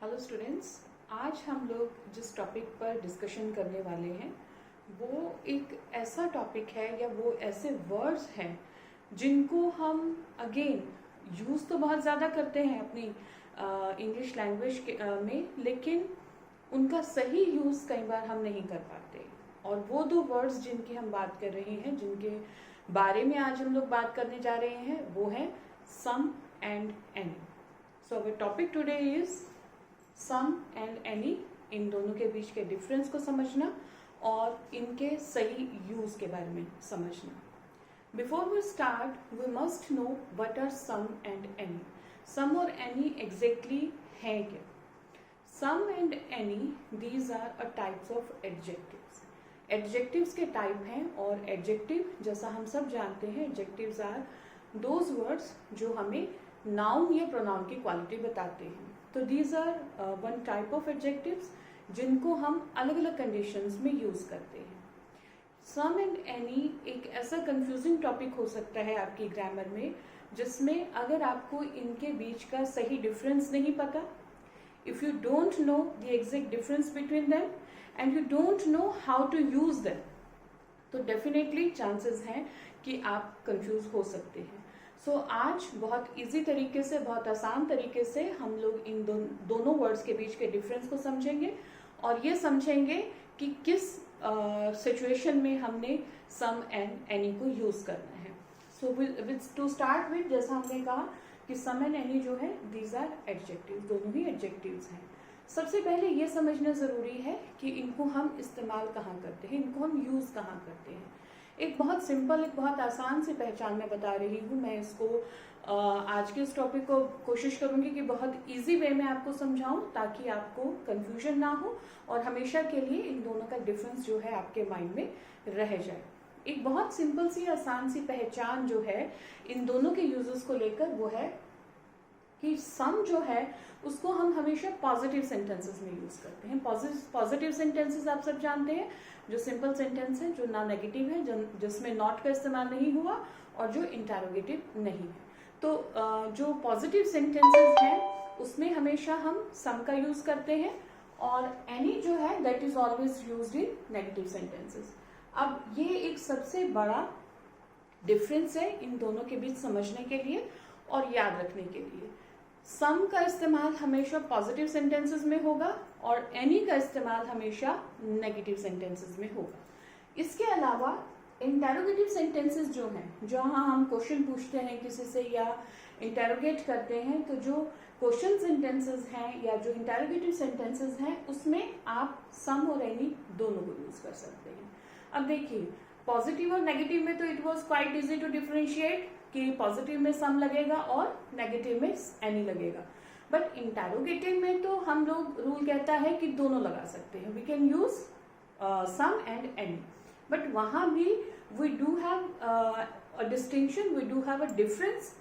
Hello students, आज हम लोग जिस टॉपिक पर डिस्कशन करने वाले हैं वो एक ऐसा टॉपिक है या वो ऐसे वर्ड्स हैं जिनको हम अगेन यूज़ तो बहुत ज़्यादा करते हैं अपनी इंग्लिश लैंग्वेज में, लेकिन उनका सही यूज़ कई बार हम नहीं कर पाते। और वो दो वर्ड्स जिनकी हम बात कर रहे हैं, जिनके बारे में आज हम लोग बात करने जा रहे हैं, वो है some and any. So our topic today is some and any. इन दोनों के बीच के डिफरेंस को समझना और इनके सही यूज के बारे में समझना। Before we start we must know what are some and any. Some और एनी एग्जैक्टली है क्या? Some and any these are a types of adjectives. Adjectives के टाइप हैं, और एडजेक्टिव जैसा हम सब जानते हैं, एडजेक्टिव्स आर दोज वर्ड्स जो हमें नाउन या प्रोनाउन की क्वालिटी बताते हैं। तो these are one type of adjectives जिनको हम अलग अलग कंडीशंस में यूज करते हैं। सम एंड एनी एक ऐसा कंफ्यूजिंग टॉपिक हो सकता है आपकी ग्रामर में, जिसमें अगर आपको इनके बीच का सही डिफरेंस नहीं पता, if you don't know the exact difference between them and you don't know how to use them, तो डेफिनेटली चांसेस हैं कि आप कंफ्यूज हो सकते हैं। सो आज बहुत इजी तरीके से, बहुत आसान तरीके से हम लोग इन दोनों वर्ड्स के बीच के डिफरेंस को समझेंगे और ये समझेंगे कि किस सिचुएशन में हमने सम एंड एनी को यूज करना है। सो टू स्टार्ट विद, जैसा हमने कहा कि सम एंड एनी जो है दीज आर एडजेक्टिव्स, दोनों ही एडजेक्टिव्स हैं। सबसे पहले ये समझना जरूरी है कि इनको हम इस्तेमाल कहाँ करते हैं, इनको हम यूज कहाँ करते हैं। एक बहुत सिंपल, एक बहुत आसान सी पहचान मैं बता रही हूँ। मैं इसको आज के इस टॉपिक को कोशिश करूंगी कि बहुत इजी वे में आपको समझाऊं, ताकि आपको कंफ्यूजन ना हो और हमेशा के लिए इन दोनों का डिफरेंस जो है आपके माइंड में रह जाए। एक बहुत सिंपल सी, आसान सी पहचान जो है इन दोनों के यूजेस को लेकर, वो है कि सम जो है उसको हम हमेशा पॉजिटिव सेंटेंसेस में यूज करते हैं। पॉजिटिव सेंटेंसेस आप सब जानते हैं, जो सिंपल सेंटेंस है, जो ना नेगेटिव है, जिसमें नॉट का इस्तेमाल नहीं हुआ और जो इंटरोगेटिव नहीं है। तो जो पॉजिटिव सेंटेंसेस हैं उसमें हमेशा हम सम का यूज करते हैं, और एनी जो है that is always used in negative sentences. अब ये एक सबसे बड़ा डिफरेंस है इन दोनों के बीच समझने के लिए और याद रखने के लिए। सम का इस्तेमाल हमेशा पॉजिटिव सेंटेंसेस में होगा और एनी का इस्तेमाल हमेशा नेगेटिव सेंटेंसेस में होगा। इसके अलावा इंटेरोगेटिव सेंटेंसेस जो हैं, जहां हम क्वेश्चन पूछते हैं किसी से या इंटेरोगेट करते हैं, तो जो क्वेश्चन सेंटेंसेस हैं या जो इंटेरोगेटिव सेंटेंसेस हैं, उसमें आप सम और एनी दोनों को यूज कर सकते हैं। अब देखिए, पॉजिटिव और नेगेटिव में तो it was quite easy to differentiate कि पॉजिटिव में सम लगेगा और नेगेटिव में एनी लगेगा। बट इंटेरोगेटिव में तो हम लोग, रूल कहता है कि दोनों लगा सकते हैं, we can use some and any. But वहां भी we do have a distinction, we do have a difference,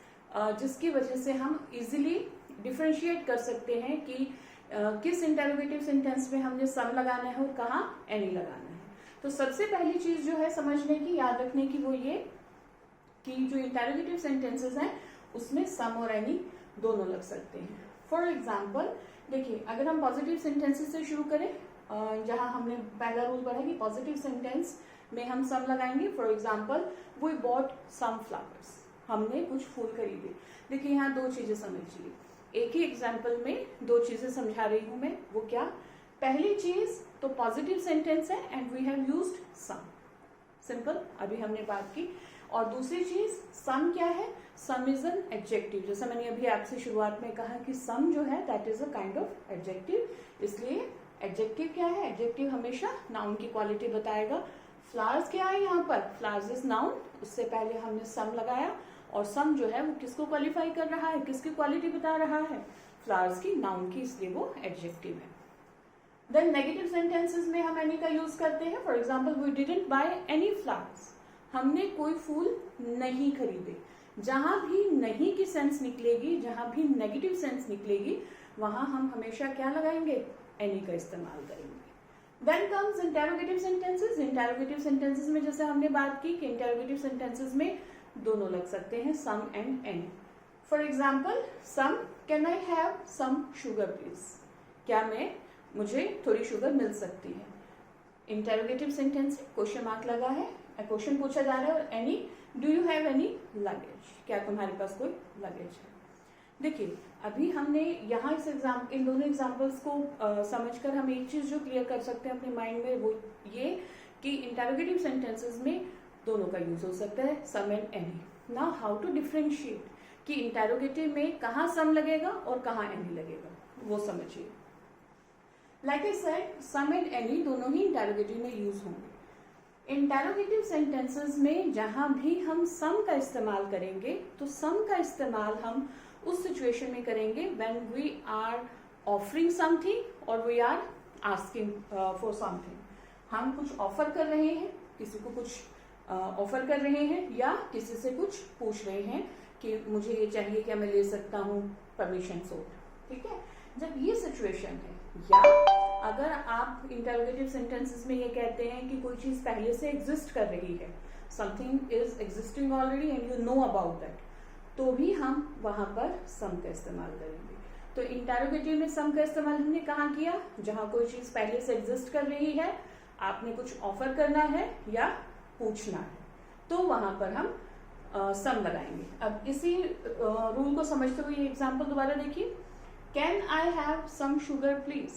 जिसकी वजह से हम इजीली डिफरेंशिएट कर सकते हैं कि किस इंटेरोगेटिव सेंटेंस में हमने सम लगाना है और कहाँ एनी लगाना है। तो सबसे पहली चीज जो है समझने की, याद रखने की, वो ये कि जो इंटेरोगेटिव सेंटेंसेस हैं उसमें सम और एनी दोनों लग सकते हैं। फॉर एग्जाम्पल देखिए, अगर हम पॉजिटिव सेंटेंसेस से शुरू करें, जहां हमने पहला रूल पढ़ा कि पॉजिटिव सेंटेंस में हम सम लगाएंगे। For example, we bought some flowers, हमने कुछ फूल खरीदे। देखिए यहाँ दो चीजें समझिए, एक ही एग्जाम्पल में दो चीजें समझा रही हूं मैं। वो क्या? पहली चीज तो पॉजिटिव सेंटेंस है and we have used some, simple, अभी हमने बात की। और दूसरी चीज सम क्या है? सम इज एन एडजेक्टिव। जैसा मैंने अभी आपसे शुरुआत में कहा कि सम जो है that is a kind of adjective. इसलिए एडजेक्टिव क्या है? एडजेक्टिव हमेशा नाउन की क्वालिटी बताएगा। फ्लावर्स क्या है यहाँ पर? फ्लावर्स इज नाउन, उससे पहले हमने सम लगाया, और सम जो है वो किसको क्वालिफाई कर रहा है, किसकी क्वालिटी बता रहा है? फ्लावर्स की, नाउन की, इसलिए वो एडजेक्टिव है। देन नेगेटिव सेंटेंसेस में हम एनी का यूज करते हैं। For example, we didn't buy any flowers, हमने कोई फूल नहीं खरीदे। जहां भी नहीं की सेंस निकलेगी, जहां भी नेगेटिव सेंस निकलेगी, वहां हम हमेशा क्या लगाएंगे? एनी का इस्तेमाल करेंगे। Then comes interrogative sentences. Interrogative sentences में जैसे हमने बात की कि इंटेरोगेटिव सेंटेंसेस में दोनों लग सकते हैं, some and any. For example, some, can I have some sugar please? क्या मुझे थोड़ी शुगर मिल सकती है। इंटेरोगेटिव सेंटेंस क्वेश्चन मार्क लगा है, क्वेश्चन पूछा जा रहा है, और any, do you have any luggage, क्या तुम्हारे पास कोई लगेज है। देखिए अभी हमने यहाँ इन दोनों एग्जाम्पल्स को समझकर हम एक चीज जो क्लियर कर सकते हैं अपने माइंड में, वो ये कि इंटेरोगेटिव सेंटेंसेस में दोनों का यूज हो सकता है, some and any. Now how to differentiate कि इंटेरोगेटिव में कहाँ सम लगेगा और कहाँ एनी लगेगा, वो समझिए। Like I said, some and any दोनों ही इंटेरोगेटिव में यूज होंगे। इंटेरोगेटिव सेंटेंसेस में जहां भी हम सम का इस्तेमाल करेंगे, तो सम का इस्तेमाल हम उस सिचुएशन में करेंगे when we are offering something और we are asking for something. हम कुछ ऑफर कर रहे हैं, किसी को कुछ ऑफर कर रहे हैं, या किसी से कुछ पूछ रहे हैं कि मुझे ये चाहिए, क्या मैं ले सकता हूँ, परमिशन सो। ठीक है, जब ये सिचुएशन है, या अगर आप इंटरोगेटिव सेंटेंसेस में ये कहते हैं कि कोई चीज पहले से एग्जिस्ट कर रही है, something is existing already and you know about that, तो भी हम वहां पर सम का इस्तेमाल करेंगे। तो इंटरोगेटिव में सम का इस्तेमाल हमने कहाँ किया, जहां कोई चीज पहले से एग्जिस्ट कर रही है, आपने कुछ ऑफर करना है या पूछना है, तो वहां पर हम सम लगाएंगे। अब इसी रूल को समझते हुए ये एग्जाम्पल दोबारा देखिए। Can I have some sugar please,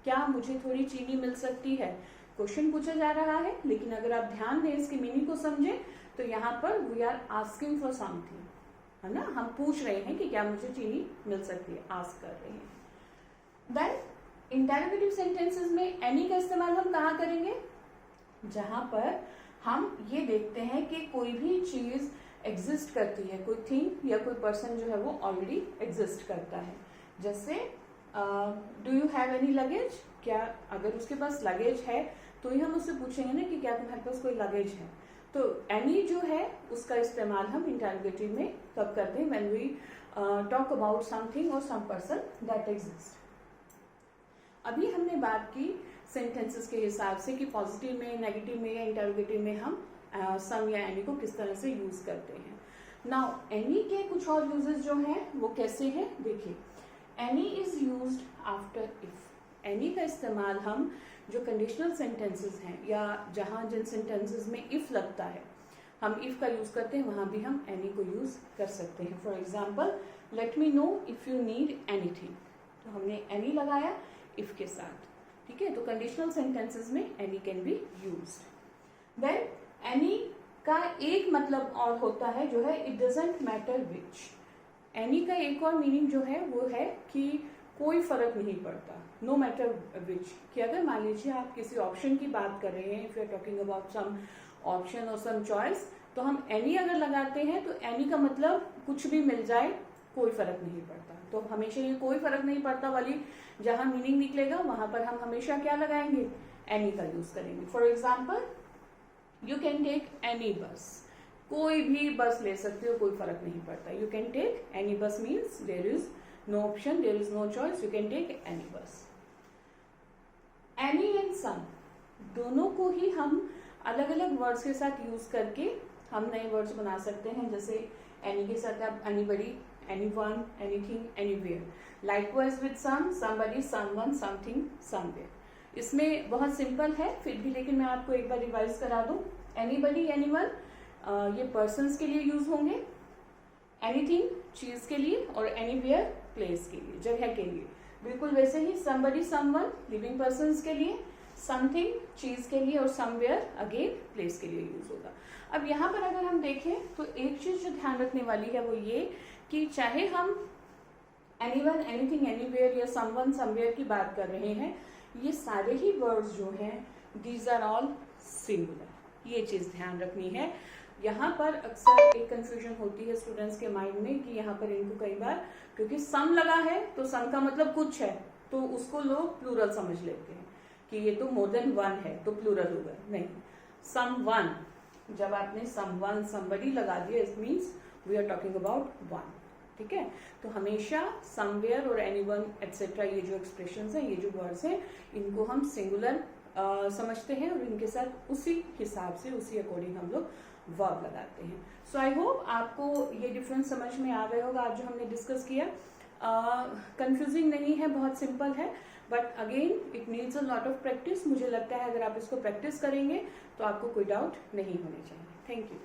क्या मुझे थोड़ी चीनी मिल सकती है। क्वेश्चन पूछा जा रहा है, लेकिन अगर आप ध्यान दें इसकी मीनिंग को समझें, तो यहाँ पर we are asking for something, है ना, हम पूछ रहे हैं कि क्या मुझे चीनी मिल सकती है, आस्क कर रहे हैं। देन इंटरोगेटिव सेंटेंसेस में एनी का इस्तेमाल हम कहाँ करेंगे, जहां पर हम ये देखते हैं कि कोई भी चीज एग्जिस्ट करती है, कोई थिंग या कोई पर्सन जो है वो ऑलरेडी एग्जिस्ट करता है। जैसे do you have any luggage, क्या अगर उसके पास लगेज है तो ही हम उससे पूछेंगे ना कि क्या तुम्हारे पास कोई लगेज है। तो एनी जो है उसका इस्तेमाल हम इंटरोगेटिव में कब करते हैं, when we talk about something और सम पर्सन दैट एग्जिस्ट। अभी हमने बात की सेंटेंसेस के हिसाब से कि पॉजिटिव में, नेगेटिव में या इंटरोगेटिव में हम सम या एनी को किस तरह से यूज करते हैं। नाउ एनी के कुछ और यूजेस जो हैं वो कैसे हैं, देखिए। Any is used after if. Any का इस्तेमाल हम जो कंडीशनल सेंटेंसेस हैं या जहां जिन सेंटेंसेस में इफ लगता है, हम इफ का यूज करते हैं, वहां भी हम एनी को यूज कर सकते हैं। For example, let me know if you need anything, तो हमने एनी लगाया इफ के साथ। ठीक है, तो कंडीशनल सेंटेंसेस में any can be used. Then any का एक मतलब और होता है जो है it doesn't matter which. Any का एक और मीनिंग जो है वो है कि कोई फर्क नहीं पड़ता, नो मैटर विच। कि अगर मान लीजिए आप किसी ऑप्शन की बात कर रहे हैं, if you are talking about some option और सम चॉइस, तो हम एनी अगर लगाते हैं तो एनी का मतलब कुछ भी मिल जाए, कोई फर्क नहीं पड़ता। तो हमेशा ये कोई फर्क नहीं पड़ता वाली जहां मीनिंग निकलेगा वहां पर हम हमेशा क्या लगाएंगे, एनी का यूज करेंगे। For example, you can take any bus, कोई भी बस ले सकते हो, कोई फर्क नहीं पड़ता। You can take any bus means there is no option, there is no choice, you can take any bus. Any and some दोनों को ही हम अलग अलग वर्ड्स के साथ यूज करके हम नए वर्ड्स बना सकते हैं। जैसे एनी के साथ आप anybody, anyone, anything, anywhere. Likewise with some, somebody, someone, something, somewhere. इसमें बहुत सिंपल है फिर भी, लेकिन मैं आपको एक बार रिवाइज करा दूं। एनीबडी, एनीवन ये पर्सन्स के लिए यूज होंगे, एनीथिंग चीज के लिए, और एनीवेयर प्लेस के लिए, जगह के लिए। बिल्कुल वैसे ही समबडी, समवन लिविंग पर्सन्स के लिए, समथिंग चीज के लिए, और समवेयर अगेन प्लेस के लिए यूज होगा। अब यहाँ पर अगर हम देखें तो एक चीज जो ध्यान रखने वाली है वो ये कि चाहे हम एनीवन, एनीथिंग, एनीवेयर या समवन, समवेयर की बात कर रहे हैं, ये सारे ही वर्ड्स जो हैं दीज आर ऑल सिंगुलर। ये चीज ध्यान रखनी है। यहाँ पर अक्सर एक कंफ्यूजन होती है स्टूडेंट्स के माइंड में कि यहाँ पर इनको कई बार, क्योंकि सम लगा है तो सम का मतलब कुछ है, तो उसको लोग प्लूरल समझ लेते हैं कि ये तो मोर देन वन है तो प्लूरल होगा। नहीं, सम वन, जब आपने सम वन, समबडी लगा दिया, it means we are talking about one. ठीक है, तो हमेशा समवेयर और एनीवन एटसेट्रा ये जो एक्सप्रेशंस हैं, ये जो वर्ड्स हैं, इनको हम सिंगुलर समझते हैं और इनके साथ उसी हिसाब से, उसी अकॉर्डिंग हम लोग वर्ब लगाते हैं। सो आई होप आपको ये डिफरेंस समझ में आ गया होगा आज जो हमने डिस्कस किया। कंफ्यूजिंग नहीं है, बहुत सिंपल है, but again it needs a lot of practice. मुझे लगता है अगर आप इसको प्रैक्टिस करेंगे तो आपको कोई डाउट नहीं होने चाहिए। Thank you.